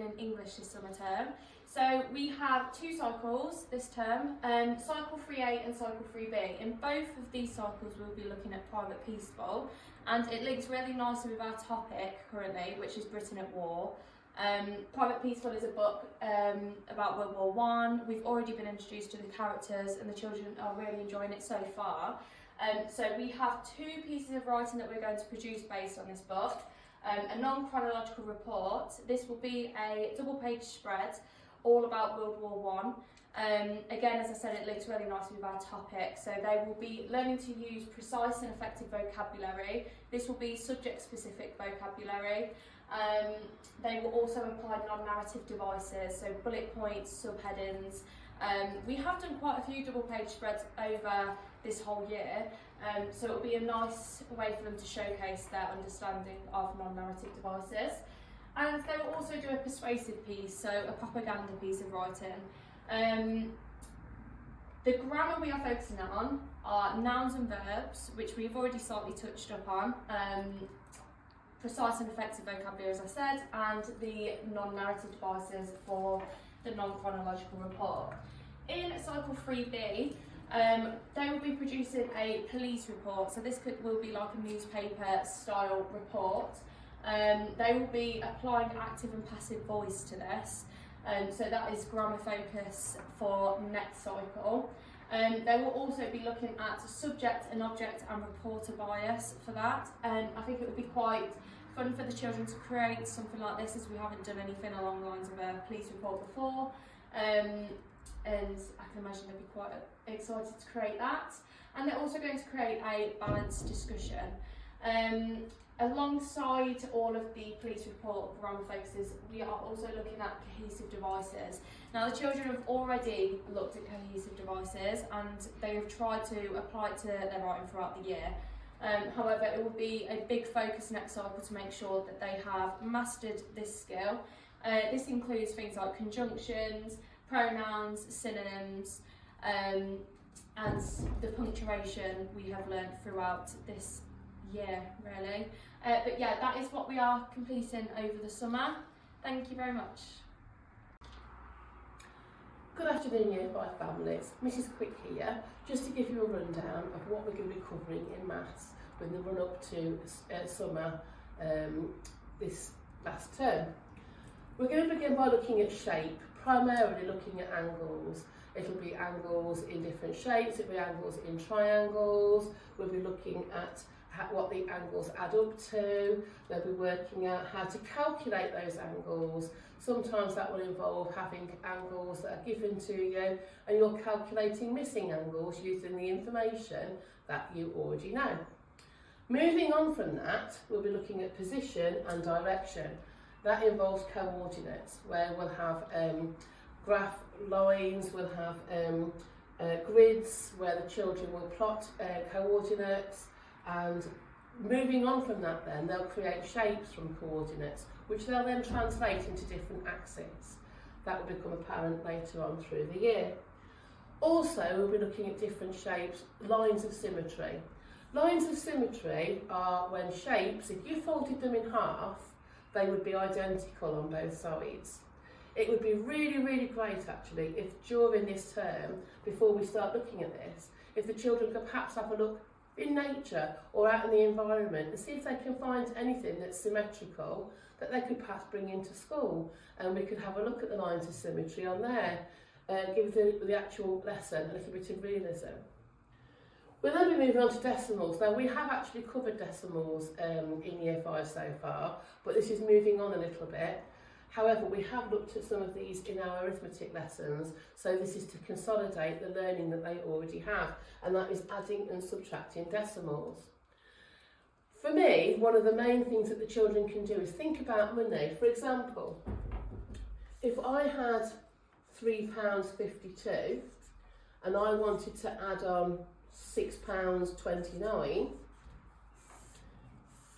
in English this summer term. So we have 2 cycles this term, Cycle 3A and Cycle 3B. In both of these cycles we'll be looking at Private Peaceful, and it links really nicely with our topic currently, which is Britain at War. Private Peaceful is a book about World War I. We've already been introduced to the characters and the children are really enjoying it so far. So we have 2 pieces of writing that we're going to produce based on this book. A non-chronological report. This will be a double-page spread all about World War I. Again, as I said, it links really nicely with our topic. So they will be learning to use precise and effective vocabulary. This will be subject-specific vocabulary. They will also apply non-narrative devices, so bullet points, subheadings. We have done quite a few double-page spreads over this whole year, so it will be a nice way for them to showcase their understanding of non-narrative devices. And they will also do a persuasive piece, so a propaganda piece of writing. The grammar we are focusing on are nouns and verbs, which we've already slightly touched upon. Precise and effective vocabulary, as I said, and the non-narrative devices for the non-chronological report. In Cycle 3B, they will be producing a police report, so this will be like a newspaper style report. They will be applying active and passive voice to this, so that is grammar focus for next cycle. They will also be looking at subject and object and reporter bias for that. I think it would be quite fun for the children to create something like this, as we haven't done anything along the lines of a police report before. And I can imagine they'll be quite excited to create that. And they're also going to create a balanced discussion. Alongside all of the police report grammar focuses, we are also looking at cohesive devices. Now, the children have already looked at cohesive devices and they have tried to apply it to their writing throughout the year. However, it will be a big focus next cycle to make sure that they have mastered this skill. This includes things like conjunctions, pronouns, synonyms, and the punctuation we have learned throughout this year, really. But yeah, that is what we are completing over the summer. Thank you very much. Good afternoon, Year 5 families. Mrs. Quick here, just to give you a rundown of what we're going to be covering in maths when they run up to summer this last term. We're going to begin by looking at shape, primarily looking at angles. It'll be angles in different shapes, it'll be angles in triangles. We'll be looking at what the angles add up to. They'll be working out how to calculate those angles. Sometimes that will involve having angles that are given to you and you're calculating missing angles using the information that you already know. Moving on from that, we'll be looking at position and direction. That involves coordinates, where we'll have graph lines, we'll have grids where the children will plot coordinates. And moving on from that then, they'll create shapes from coordinates, which they'll then translate into different axes. That will become apparent later on through the year. Also, we'll be looking at different shapes, lines of symmetry. Lines of symmetry are when shapes, if you folded them in half, they would be identical on both sides. It would be really, really great actually if during this term, before we start looking at this, if the children could perhaps have a look in nature or out in the environment and see if they can find anything that's symmetrical that they could perhaps bring into school, and we could have a look at the lines of symmetry on there, give the actual lesson a little bit of realism. We'll then be moving on to decimals. Now, we have actually covered decimals in Year 5 so far, but this is moving on a little bit. However, we have looked at some of these in our arithmetic lessons, so this is to consolidate the learning that they already have, and that is adding and subtracting decimals. For me, one of the main things that the children can do is think about money. For example, if I had £3.52 and I wanted to add on £6.29,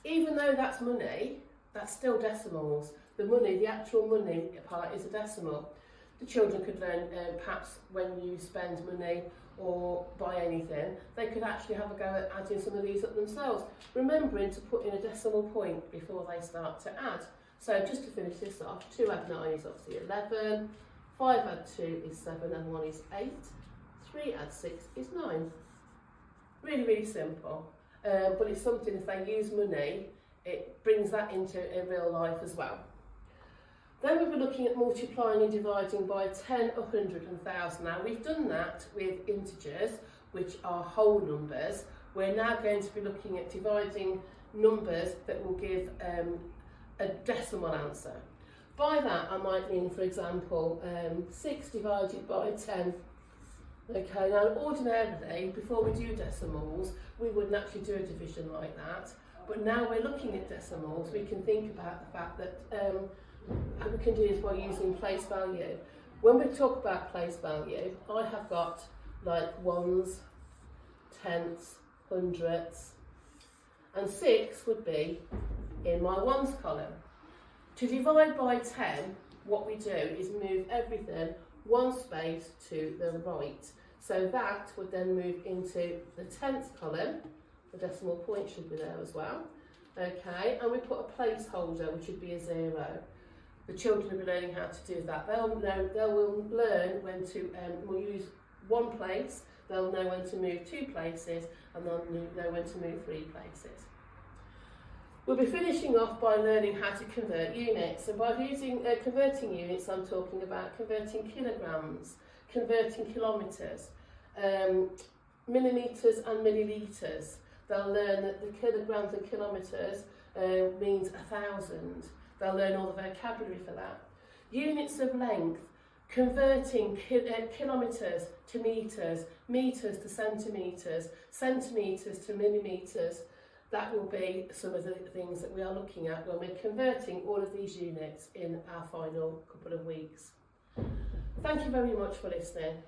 even though that's money, that's still decimals. The money, the actual money part is a decimal. The children could learn perhaps when you spend money or buy anything, they could actually have a go at adding some of these up themselves, remembering to put in a decimal point before they start to add. So just to finish this off, 2 add 9 is obviously 11, 5 add 2 is 7 and 1 is 8, 3 add 6 is 9. Really, really simple. But it's something, if they use money, it brings that into real life as well. Then we'll be looking at multiplying and dividing by 10, 100 and 1,000. Now we've done that with integers, which are whole numbers. We're now going to be looking at dividing numbers that will give a decimal answer. By that I might mean, for example, 6 divided by 10. Okay, now ordinarily, before we do decimals, we wouldn't actually do a division like that. But now we're looking at decimals, we can think about the fact that we can do this by using place value. When we talk about place value, I have got like ones, tenths, hundredths, and 6 would be in my ones column. To divide by 10, what we do is move everything one space to the right. So that would then move into the tenths column. The decimal point should be there as well. Okay, and we put a placeholder, which would be a 0. The children will be learning how to do that. They will learn when to, we'll use one place, they'll know when to move 2 places, and they'll know when to move 3 places. We'll be finishing off by learning how to convert units. So by using converting units, I'm talking about converting kilograms, converting kilometres, millimetres and millilitres. They'll learn that the kilograms and kilometres means 1,000. They'll learn all the vocabulary for that. Units of length, converting kilometres to metres, metres to centimetres, centimetres to millimetres. That will be some of the things that we are looking at when we're converting all of these units in our final couple of weeks. Thank you very much for listening.